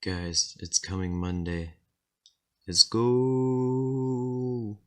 Guys, it's coming Monday. Let's go.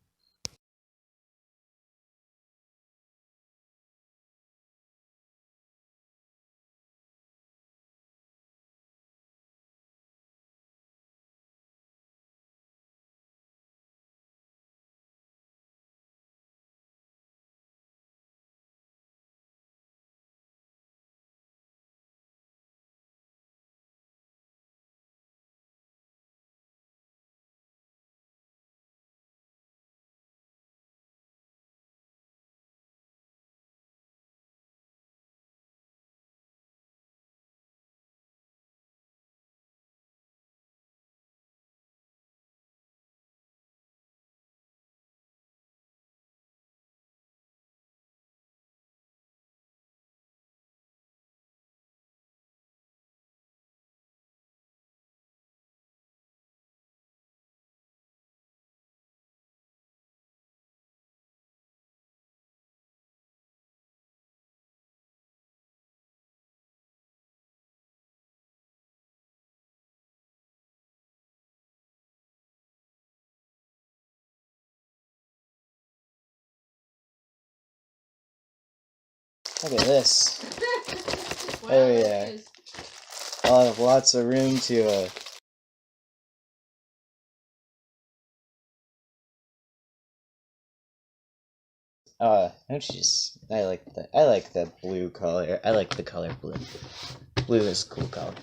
Look at this. Wow, Oh yeah. I'll have lots of room to don't you just I like the blue color. I like the color blue. Blue is a cool color.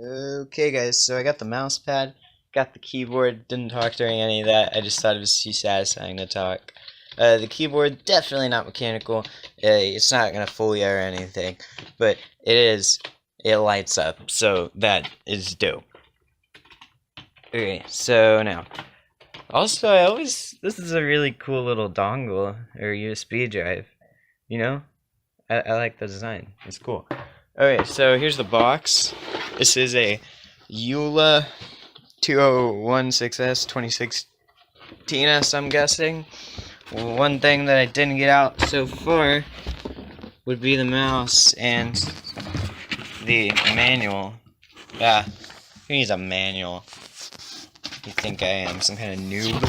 Okay guys, so I got the mouse pad, got the keyboard, didn't talk during any of that, I just thought it was too satisfying to talk. The keyboard, definitely not mechanical, it's not going to fool you or anything, but it lights up, so that is dope. Okay, so now, also this is a really cool little dongle, or USB drive, you know? I like the design, it's cool. Okay, so here's the box. This is a EULA 2016S 2016S, I'm guessing. One thing that I didn't get out so far would be the mouse and the manual. Who needs a manual? You think I am some kind of noob?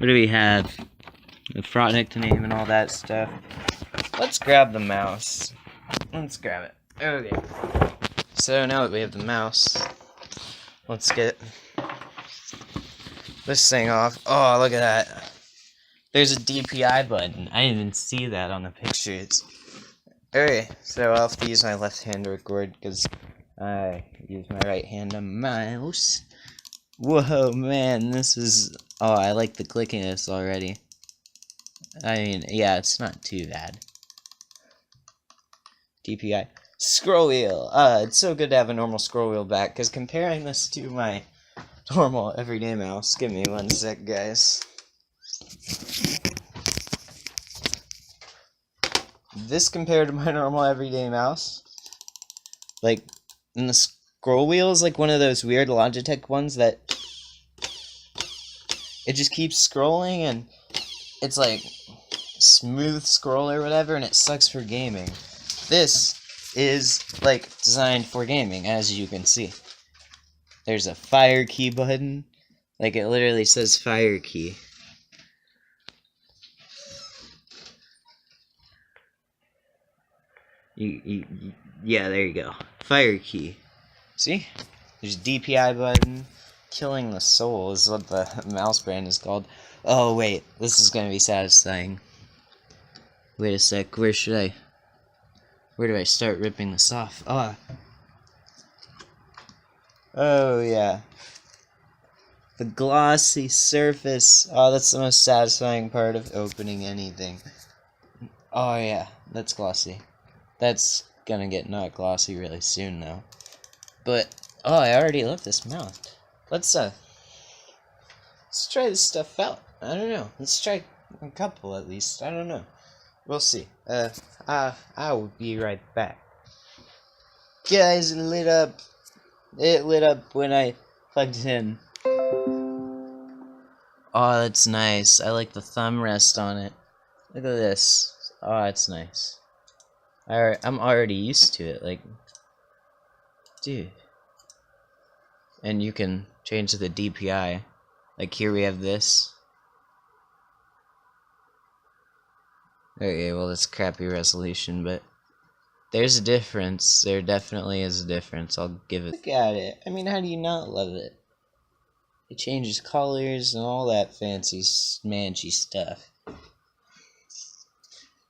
What do we have? The Frotnik to name and all that stuff. Let's grab the mouse. Let's grab it. Okay. So now that we have the mouse, let's get this thing off. Oh, look at that. There's a DPI button. I didn't even see that on the pictures. Okay, so I'll have to use my left hand to record because I use my right hand on mouse. Whoa, man, this is... Oh, I like the clickiness already. I mean, yeah, it's not too bad. DPI. Scroll wheel. It's so good to have a normal scroll wheel back, because comparing this to my normal everyday mouse, give me one sec, guys. This compared to my normal everyday mouse, like, and the scroll wheel is like one of those weird Logitech ones that it just keeps scrolling, and it's like smooth scroll or whatever, and it sucks for gaming. This is like designed for gaming, as you can see. There's a fire key button, like it literally says fire key. Yeah, there you go. Fire key. See? There's DPI button. Killing the soul is what the mouse brand is called. Oh wait, this is gonna be satisfying. Wait a sec, where do I start ripping this off? Oh yeah. The glossy surface. Oh, that's the most satisfying part of opening anything. Oh yeah, that's glossy. That's gonna get not glossy really soon though. But oh, I already love this mount. Let's try this stuff out. I don't know. Let's try a couple at least. I don't know. We'll see. I will be right back. Guys, it lit up. It lit up when I plugged it in. Oh, that's nice. I like the thumb rest on it. Look at this. Oh, it's nice. I'm already used to it. Like, dude. And you can change the DPI. Like here we have this. Okay, well that's crappy resolution, but there's a difference. There definitely is a difference. I'll give it. Look at it. I mean, how do you not love it? It changes colors and all that fancy smanchy stuff.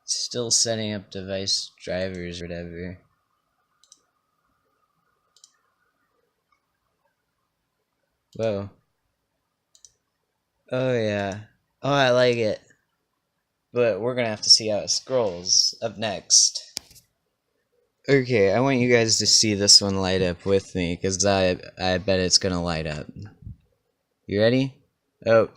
Still setting up device drivers or whatever. Whoa. Oh yeah. Oh, I like it. But we're gonna have to see how it scrolls up next. Okay, I want you guys to see this one light up with me, because I bet it's gonna light up. You ready? Oh,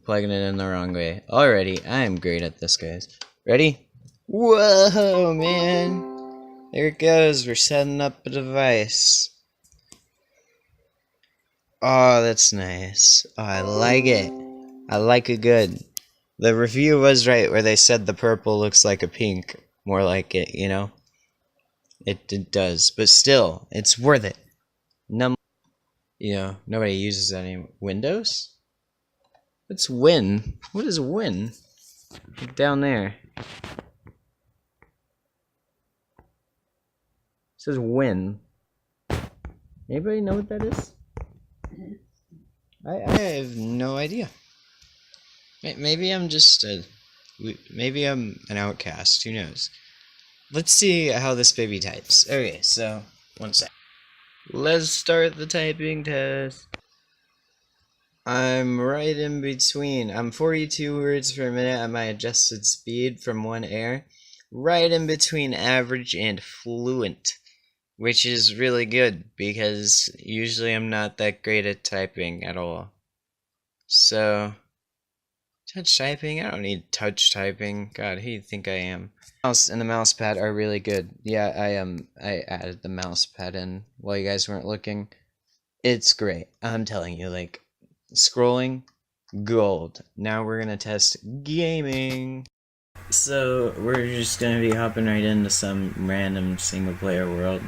plugging it in the wrong way. Already, I am great at this, guys. Ready? Whoa, man! There it goes, we're setting up a device. Oh, that's nice. Oh, I like it. I like it good. The review was right where they said the purple looks like a pink. More like it, you know? It does. But still, it's worth it. You know, nobody uses any Windows? What's Win? What is Win? Look down there. It says Win. Anybody know what that is? I have no idea. Maybe I'm just maybe I'm an outcast. Who knows? Let's see how this baby types. Okay, so one sec. Let's start the typing test. I'm right in between. I'm 42 words per minute at my adjusted speed from one air. Right in between average and fluent. Which is really good, because usually I'm not that great at typing at all. So, touch typing? I don't need touch typing. God, who do you think I am? Mouse and the mouse pad are really good. Yeah, I added the mouse pad in while you guys weren't looking. It's great. I'm telling you, like, scrolling, gold. Now we're gonna test gaming. So, we're just gonna be hopping right into some random single-player world.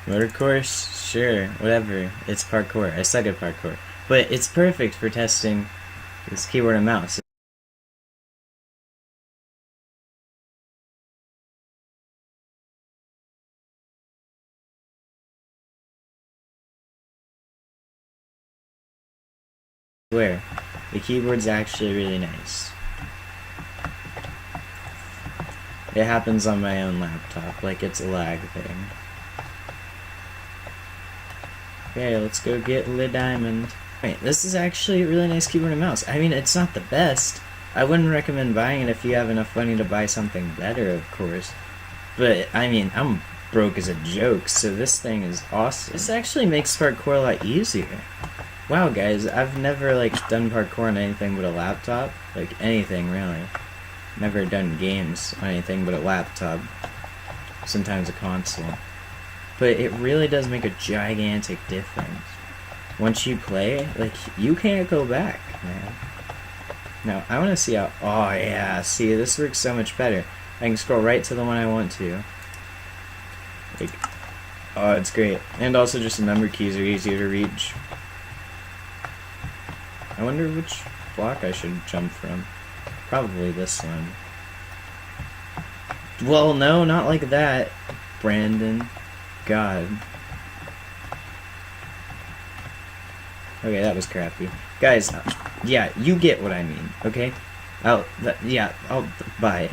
Motor course? Sure, whatever. It's parkour. I suck at parkour. But it's perfect for testing this keyboard and mouse. Where the keyboard's actually really nice. It happens on my own laptop, like it's a lag thing. Okay, let's go get the diamond. Wait, this is actually a really nice keyboard and mouse. I mean, it's not the best. I wouldn't recommend buying it if you have enough money to buy something better, of course. But, I mean, I'm broke as a joke, so this thing is awesome. This actually makes parkour a lot easier. Wow, guys, I've never, like, done parkour on anything but a laptop. Like, anything, really. Never done games on anything but a laptop. Sometimes a console. But it really does make a gigantic difference. Once you play, like, you can't go back, man. Now, I want to see how... Oh, yeah, see, this works so much better. I can scroll right to the one I want to. Like, oh, it's great. And also just the number keys are easier to reach. I wonder which block I should jump from. Probably this one. Well, no, not like that, Brandon. God. Okay, that was crappy. Guys, yeah, you get what I mean, okay? I'll buy it.